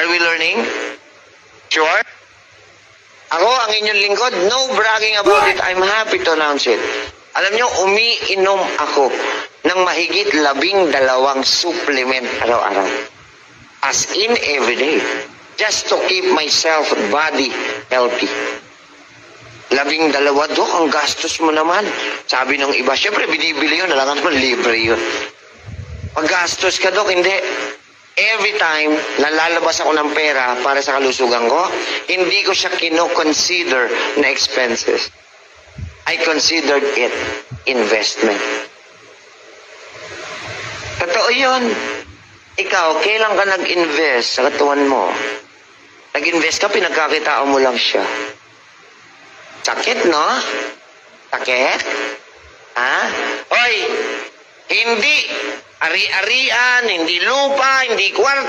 Are we learning? Sure? Ako, ang inyong lingkod, no bragging about it. I'm happy to announce it. Alam nyo, umiinom ako ng mahigit 12 supplement araw-araw. As in every day. Just to keep myself body healthy. 12, Dok, ang gastos mo naman. Sabi ng iba, syempre binibili yun, alam naman libre yun. Pag gastos ka, Dok, hindi. Every time na lalabas ako ng pera para sa kalusugan ko, hindi ko siya kino-consider na expenses. I considered it investment. Totoo yun. Ikaw, kailan ka nag-invest sa katawan mo? Nag-invest ka, pinagkakitaan mo lang siya. Sakit, no? Sakit? Ha? Hoy, hindi ari-arian, hindi lupa, hindi kwarta.